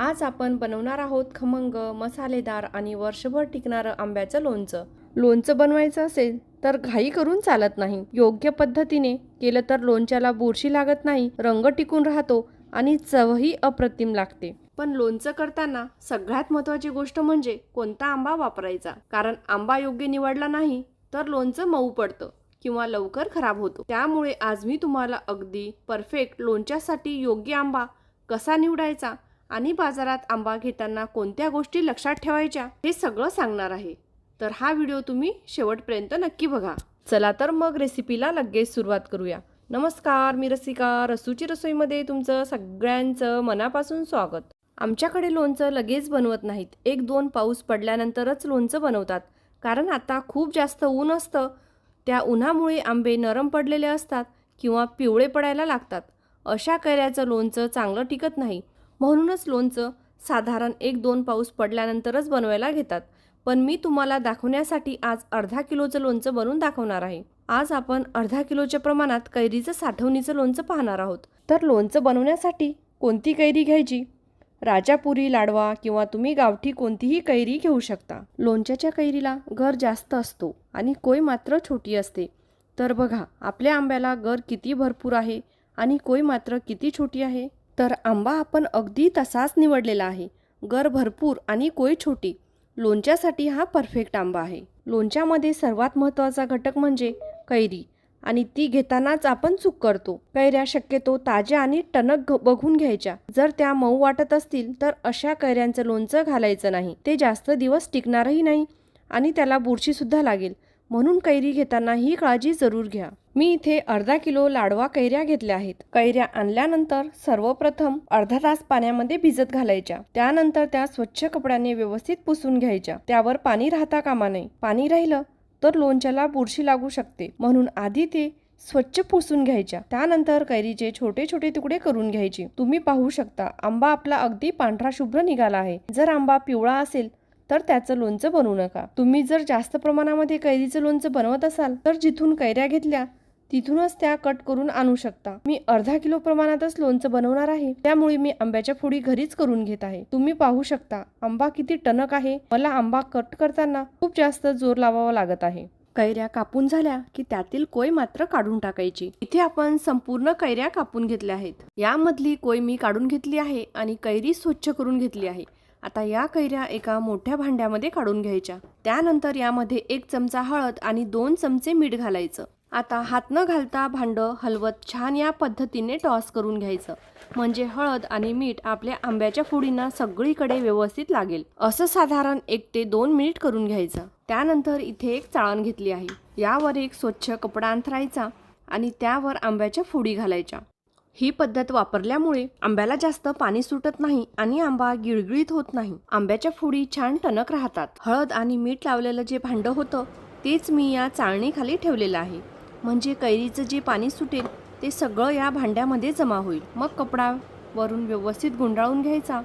आज आपण बनवणार आहोत खमंग, मसालेदार आणि वर्षभर टिकणारं आंब्याचं लोणचं. लोणचं बनवायचं असेल तर घाई करून चालत नाही. योग्य पद्धतीने केलं तर लोणच्याला बुरशी लागत नाही, रंग टिकून राहतो आणि चवही अप्रतिम लागते. पण लोणचं करताना सगळ्यात महत्त्वाची गोष्ट म्हणजे कोणता आंबा वापरायचा. कारण आंबा योग्य निवडला नाही तर लोणचं मऊ पडतं किंवा लवकर खराब होतो. त्यामुळे आज मी तुम्हाला अगदी परफेक्ट लोणच्यासाठी योग्य आंबा कसा निवडायचा आणि बाजारात आंबा घेताना कोणत्या गोष्टी लक्षात ठेवायच्या हे सगळं सांगणार आहे. तर हा व्हिडिओ तुम्ही शेवटपर्यंत नक्की बघा. चला तर मग रेसिपीला लगेच सुरुवात करूया. नमस्कार, मी रसिका. रसूची रसोईमध्ये तुमचं सगळ्यांचं मनापासून स्वागत. आमच्याकडे लोणचं लगेच बनवत नाहीत. 1-2 पाऊस पडल्यानंतरच लोणचं बनवतात. कारण आता खूप जास्त ऊन असतं. त्या उन्हामुळे आंबे नरम पडलेले असतात किंवा पिवळे पडायला लागतात. अशा कैऱ्याचं लोणचं चांगलं टिकत नाही. म्हणूनच लोणचं साधारण 1-2 पाऊस पडल्यानंतरच बनवायला घेतात. पण मी तुम्हाला दाखवण्यासाठी आज अर्धा किलोचं लोणचं बनवून दाखवणार आहे. आज आपण अर्धा किलोच्या प्रमाणात कैरीचं साठवणीचं लोणचं पाहणार आहोत. तर लोणचं बनवण्यासाठी कोणती कैरी घ्यायची? राजापुरी, लाडवा किंवा तुम्ही गावठी कोणतीही कैरी घेऊ शकता. लोणच्याच्या कैरीला गर जास्त असतो आणि कोय मात्र छोटी असते. तर बघा, आपल्या आंब्याला गर किती भरपूर आहे आणि कोय मात्र किती छोटी आहे. तर आंबा आपण अगदी तसाच निवडलेला आहे. गर भरपूर आणि कोय छोटी. लोणच्यासाठी हा परफेक्ट आंबा आहे. लोणच्यामध्ये सर्वात महत्त्वाचा घटक म्हणजे कैरी आणि ती घेतानाच आपण चूक करतो. कैऱ्या शक्यतो ताज्या आणि टणक बघून घ्यायच्या. जर त्या मऊ वाटत असतील तर अशा कैऱ्यांचं लोणचं घालायचं नाही. ते जास्त दिवस टिकणारही नाही आणि त्याला बुरशीसुद्धा लागेल. म्हणून कैरी घेताना ही काळजी जरूर घ्या. मी इथे अर्धा किलो लाडवा कैऱ्या घेतल्या आहेत. कैऱ्या आणल्यानंतर सर्वप्रथम अर्धा तास पाण्यामध्ये भिजत घालायच्या. त्यानंतर त्या स्वच्छ कपड्याने व्यवस्थित पुसून घ्यायच्या. त्यावर पाणी राहता कामा नये. पाणी राहिलं तर लोणच्याला बुरशी लागू शकते. म्हणून आधी ते स्वच्छ पुसून घ्यायच्या. त्यानंतर कैरीचे छोटे छोटे तुकडे करून घ्यायचे. तुम्ही पाहू शकता आंबा आपला अगदी पांढरा शुभ्र निघाला आहे. जर आंबा पिवळा असेल तर त्याचं लोणचं बनवू नका. तुम्ही जर जास्त प्रमाणामध्ये कैरीचं लोणचं बनवत असाल तर जिथून कैऱ्या घेतल्या तिथूनच त्या कट करून आणू शकता. मी अर्धा किलो प्रमाणातच लोणचं बनवणार आहे, त्यामुळे मी आंब्याच्या फोडी घरीच करून घेत आहे. तुम्ही पाहू शकता आंबा किती टणक आहे. मला आंबा कट करताना खूप जास्त जोर लावावा लागत आहे. कैऱ्या कापून झाल्या की त्यातील कोय मात्र काढून टाकायची. इथे आपण संपूर्ण कैऱ्या कापून घेतल्या आहेत. यामधली कोय मी काढून घेतली आहे आणि कैरी स्वच्छ करून घेतली आहे. आता या कैऱ्या एका मोठ्या भांड्यामध्ये काढून घ्यायच्या. त्यानंतर यामध्ये 1 चमचा हळद आणि 2 चमचे मीठ घालायचं. आता हात न घालता भांडं हलवत छान या पद्धतीने टॉस करून घ्यायचं. म्हणजे हळद आणि मीठ आपल्या आंब्याच्या फोडींना सगळीकडे व्यवस्थित लागेल. असं साधारण 1 ते 2 मिनिट करून घ्यायचं. त्यानंतर इथे एक चाळण घेतली आहे. यावर एक स्वच्छ कपडा अंथरायचा आणि त्यावर आंब्याच्या फोडी घालायच्या. ही पद्धत वापरल्यामुळे आंब्याला जास्त पाणी सुटत नाही आणि आंबा गिळगिळीत होत नाही. आंब्याच्या फोडी छान टणक राहतात. हळद आणि मीठ लावलेलं जे भांडं होतं तेच मी या चाळणीखाली ठेवलेलं आहे. म्हणजे कैरीचं जे पाणी सुटेल ते सगळं या भांड्यामध्ये जमा होईल. मग कपडा वरून व्यवस्थित गुंडाळून घ्यायचा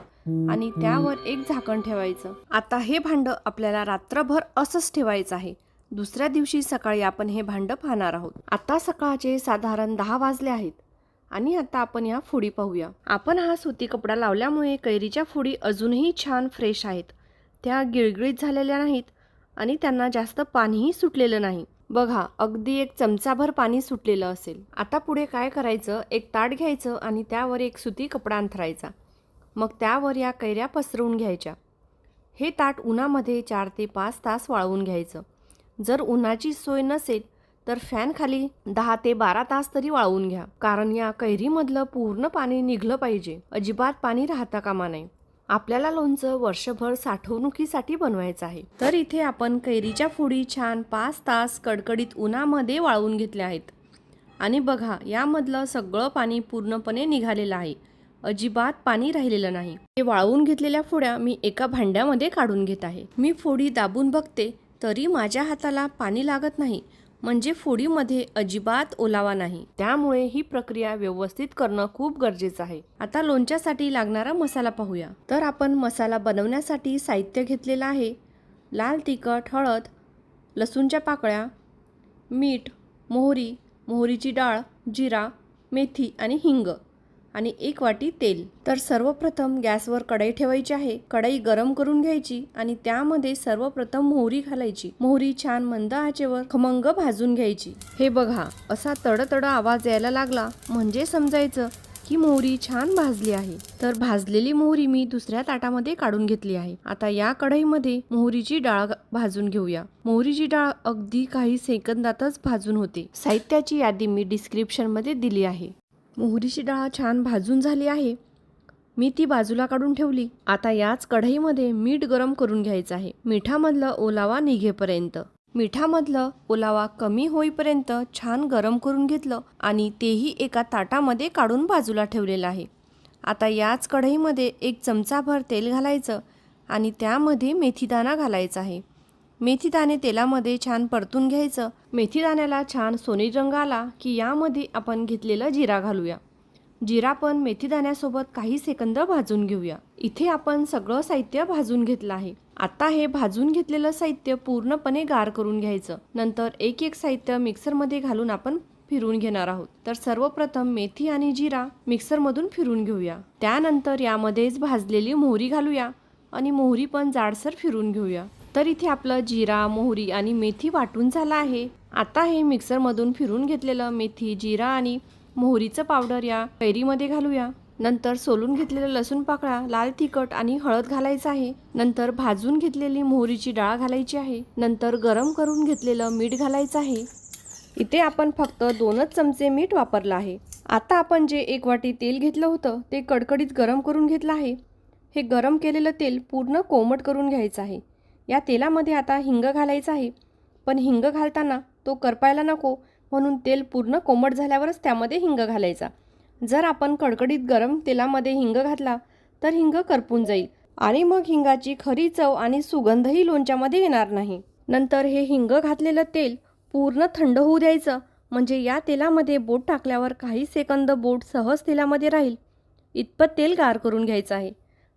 आणि त्यावर एक झाकण ठेवायचं. आता हे भांडं आपल्याला रात्रभर असंच ठेवायचं आहे. दुसऱ्या दिवशी सकाळी आपण हे भांडं पाहणार आहोत. आता सकाळचे साधारण 10 वाजले आहेत आणि आता आपण या फोडी पाहूया. आपण हा सुती कपडा लावल्यामुळे कैरीच्या फोडी अजूनही छान फ्रेश आहेत. त्या गिळगिळीत झालेल्या नाहीत आणि त्यांना जास्त पाणीही सुटलेलं नाही. बघा, अगदी 1 चमचाभर पाणी सुटलेलं असेल. आता पुढे काय करायचं, एक ताट घ्यायचं आणि त्यावर एक सुती कपडा अंथरायचा. मग त्यावर या कैऱ्या पसरवून घ्यायच्या. हे ताट उन्हामध्ये 4 ते 5 तास वाळवून घ्यायचं. जर उन्हाची सोय नसेल तर फॅन खाली 10 ते 12 तास तरी वाळवून घ्या. कारण या कैरीमधलं पूर्ण पाणी निघलं पाहिजे. अजिबात पाणी राहता कामा नये. आपल्याला लोणचं वर्षभर साठवणुकीसाठी बनवायचं आहे. तर इथे आपण कैरीच्या फोडी छान 5 तास कडकडीत उन्हामध्ये वाळवून घेतल्या आहेत. आणि बघा, यामधलं सगळं पाणी पूर्णपणे निघालेलं आहे. अजिबात पाणी राहिलेलं नाही. हे वाळवून घेतलेल्या फोड्या मी एका भांड्यामध्ये काढून घेत आहे. मी फोडी दाबून बघते तरी माझ्या हाताला पाणी लागत नाही. म्हणजे फोडीमध्ये अजिबात ओलावा नाही. त्यामुळे ही प्रक्रिया व्यवस्थित करणं खूप गरजेचं आहे. आता लोणच्यासाठी लागणारा मसाला पाहूया. तर आपण मसाला बनवण्यासाठी साहित्य घेतलेलं आहे. लाल तिखट, हळद, लसूणच्या पाकळ्या, मीठ, मोहरी, मोहरीची डाळ, जिरा, मेथी आणि हिंग. आणि 1 वाटी तेल. तर सर्वप्रथम गॅसवर कढई ठेवायची आहे. कढई गरम करून घ्यायची आणि त्यामध्ये सर्वप्रथम मोहरी घालायची. मोहरी छान मंद आचेवर खमंग भाजून घ्यायची. हे बघा, असा तडतड आवाज यायला लागला म्हणजे समजायचं की मोहरी छान भाजली आहे. तर भाजलेली मोहरी मी दुसऱ्या ताटामध्ये काढून घेतली आहे. आता या कढईमध्ये मोहरीची डाळ भाजून घेऊया. मोहरीची डाळ अगदी काही सेकंदातच भाजून होते. साहित्याची यादी मी डिस्क्रिप्शन मध्ये दिली आहे. मोहरीची डाळ छान भाजून झाली आहे. मी ती बाजूला काढून ठेवली. आता याच कढईमध्ये मीठ गरम करून घ्यायचं आहे. मिठामधला ओलावा निघेपर्यंत. मिठामधलं ओलावा कमी होईपर्यंत छान गरम करून घेतलं आणि तेही एका ताटामध्ये काढून बाजूला ठेवलेलं आहे. आता याच कढईमध्ये 1 चमचाभर तेल घालायचं आणि त्यामध्ये मेथीदाणा घालायचा आहे. मेथीदाणे तेलामध्ये छान परतून घ्यायचं. मेथीदाण्याला छान सोनेरी रंग आला की यामध्ये आपण घेतलेलं जिरा घालूया. जिरा पण मेथीदाण्यासोबत काही सेकंद भाजून घेऊया. इथे आपण सगळं साहित्य भाजून घेतलं आहे. आता हे भाजून घेतलेलं साहित्य पूर्णपणे गार करून घ्यायचं. नंतर एक एक साहित्य मिक्सरमध्ये घालून आपण फिरवून घेणार आहोत. तर सर्वप्रथम मेथी आणि जिरा मिक्सरमधून फिरवून घेऊया. त्यानंतर यामध्येच भाजलेली मोहरी घालूया आणि मोहरी पण जाडसर फिरवून घेऊया. तर इथे आपलं जिरा, मोहरी आणि मेथी वाटून झालं आहे. आता हे मिक्सरमधून फिरवून घेतलेलं मेथी, जिरा आणि मोहरीचं पावडर या कैरीमध्ये घालूया. नंतर सोलून घेतलेलं लसूण पाकळा, लाल तिखट आणि हळद घालायचं आहे. नंतर भाजून घेतलेली मोहरीची डाळ घालायची आहे. नंतर गरम करून घेतलेलं मीठ घालायचं आहे. इथे आपण फक्त 2च चमचे मीठ वापरलं आहे. आता आपण जे 1 वाटी तेल घेतलं होतं ते कडकडीत गरम करून घेतलं आहे. हे गरम केलेलं तेल पूर्ण कोमट करून घ्यायचं आहे. या तेलामध्ये आता हिंग घालायचं आहे. पण हिंग घालताना तो करपायला नको, म्हणून तेल पूर्ण कोमट झाल्यावरच त्यामध्ये हिंग घालायचा. जर आपण कडकडीत गरम तेलामध्ये हिंग घातला तर हिंग करपून जाईल आणि मग हिंगाची खरी चव आणि सुगंधही लोणच्यामध्ये येणार नाही. नंतर हे हिंग घातलेलं तेल पूर्ण थंड होऊ द्यायचं. म्हणजे या तेलामध्ये बोट टाकल्यावर काही सेकंद बोट सहज तेलामध्ये राहील इतपत तेल गार करून घ्यायचं आहे.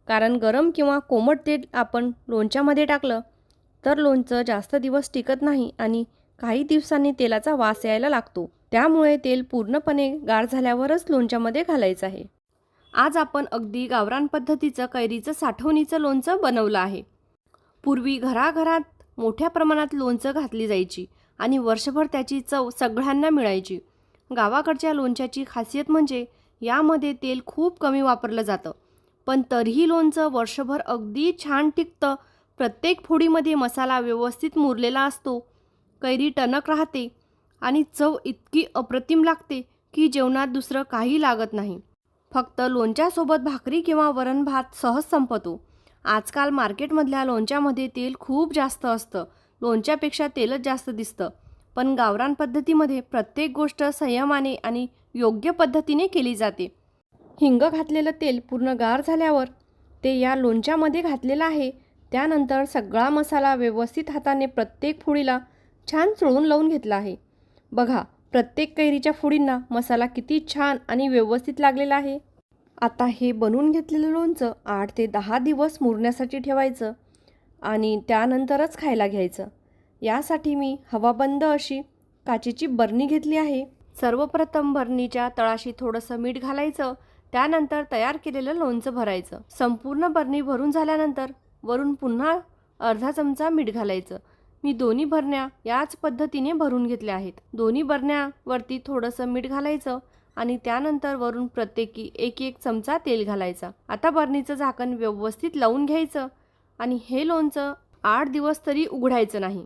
कारण गरम किंवा कोमट तेल आपण लोणच्यामध्ये टाकलं तर लोणचं जास्त दिवस टिकत नाही आणि काही दिवसांनी तेलाचा वास यायला लागतो. त्यामुळे तेल पूर्णपणे गार झाल्यावरच लोणच्यामध्ये घालायचं आहे. आज आपण अगदी गावरान पद्धतीचं कैरीचं साठवणीचं लोणचं बनवलं आहे. पूर्वी घराघरात मोठ्या प्रमाणात लोणचं घातली जायची आणि वर्षभर त्याची चव सगळ्यांना मिळायची. गावाकडच्या लोणच्याची खासियत म्हणजे यामध्ये तेल खूप कमी वापरलं जातं, पण तरीही लोणचं वर्षभर अगदी छान टिकतं. प्रत्येक फोडीमध्ये मसाला व्यवस्थित मुरलेला असतो, कैरी टणक राहते आणि चव इतकी अप्रतिम लागते की जेवणात दुसरं काही लागत नाही. फक्त लोणच्यासोबत भाकरी किंवा वरण भात सहज संपतो. आजकाल मार्केटमधल्या लोणच्यामध्ये तेल खूप जास्त असतं. लोणच्यापेक्षा तेलच जास्त दिसतं. पण गावरान पद्धतीमध्ये प्रत्येक गोष्ट संयमाने आणि योग्य पद्धतीने केली जाते. हिंग घातलेलं तेल पूर्ण गार झाल्यावर ते या लोणच्यामध्ये घातलेलं आहे. त्यानंतर सगळा मसाला व्यवस्थित हाताने प्रत्येक फोडीला छान चोळून लावून घेतला आहे. बघा, प्रत्येक कैरीच्या फोडींना मसाला किती छान आणि व्यवस्थित लागलेला आहे. आता हे बनवून घेतलेलं लोणचं 8 ते 10 दिवस मुरण्यासाठी ठेवायचं आणि त्यानंतरच खायला घ्यायचं. यासाठी मी हवाबंद अशी काचेची बरणी घेतली आहे. सर्वप्रथम बरणीच्या तळाशी थोडंसं मीठ घालायचं. त्यानंतर तयार केलेलं लोणचं भरायचं. संपूर्ण बरणी भरून झाल्यानंतर वरून पुन्हा अर्धा चमचा मीठ घालायचं. मी दोन्ही बरण्या याच पद्धतीने भरून घेतल्या आहेत. दोन्ही बरण्यावरती थोडंसं मीठ घालायचं आणि त्यानंतर वरून प्रत्येकी 1-1 चमचा तेल घालायचा. आता बरणीचं झाकण व्यवस्थित लावून घ्यायचं आणि हे लोणचं 8 दिवस तरी उघडायचं नाही.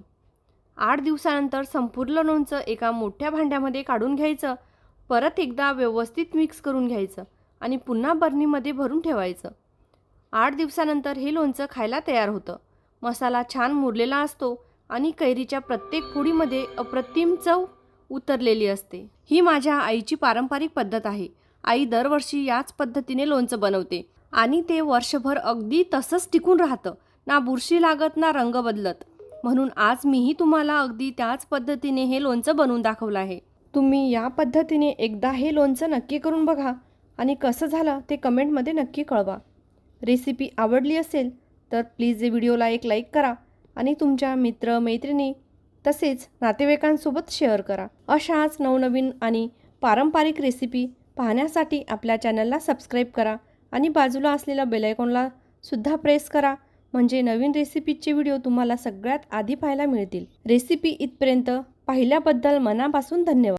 8 दिवसानंतर संपूर्ण लोणचं एका मोठ्या भांड्यामध्ये काढून घ्यायचं. परत एकदा व्यवस्थित मिक्स करून घ्यायचं आणि पुन्हा बरणीमध्ये भरून ठेवायचं. 8 दिवसानंतर हे लोणचं खायला तयार होतं. मसाला छान मुरलेला असतो आणि कैरीच्या प्रत्येक फोडीमध्ये अप्रतिम चव उतरलेली असते. ही माझ्या आईची पारंपरिक पद्धत आहे. आई दरवर्षी याच पद्धतीने लोणचं बनवते आणि ते वर्षभर अगदी तसंच टिकून राहतं. ना बुरशी लागत ना रंग बदलत. म्हणून आज मीही तुम्हाला अगदी त्याच पद्धतीने हे लोणचं बनवून दाखवलं आहे. तुम्ही या पद्धतीने एकदा हे लोणचं नक्की करून बघा आणि कसं झालं ते कमेंटमध्ये नक्की कळवा. रेसिपी आवडली असेल तर प्लीज व्हिडिओला एक लाईक करा आणि तुमच्या मित्र मैत्रिणी तसेच नातेवाईकांसोबत शेअर करा. अशाच नवनवीन आणि पारंपरिक रेसिपी पाहण्यासाठी आपल्या चॅनलला सबस्क्राईब करा आणि बाजूला असलेल्या बेल आयकॉनला सुद्धा प्रेस करा, म्हणजे नवीन रेसिपीचे व्हिडिओ तुम्हाला सगळ्यात आधी पाहायला मिळतील. रेसिपी इथपर्यंत पाहिल्याबद्दल मनापासून धन्यवाद.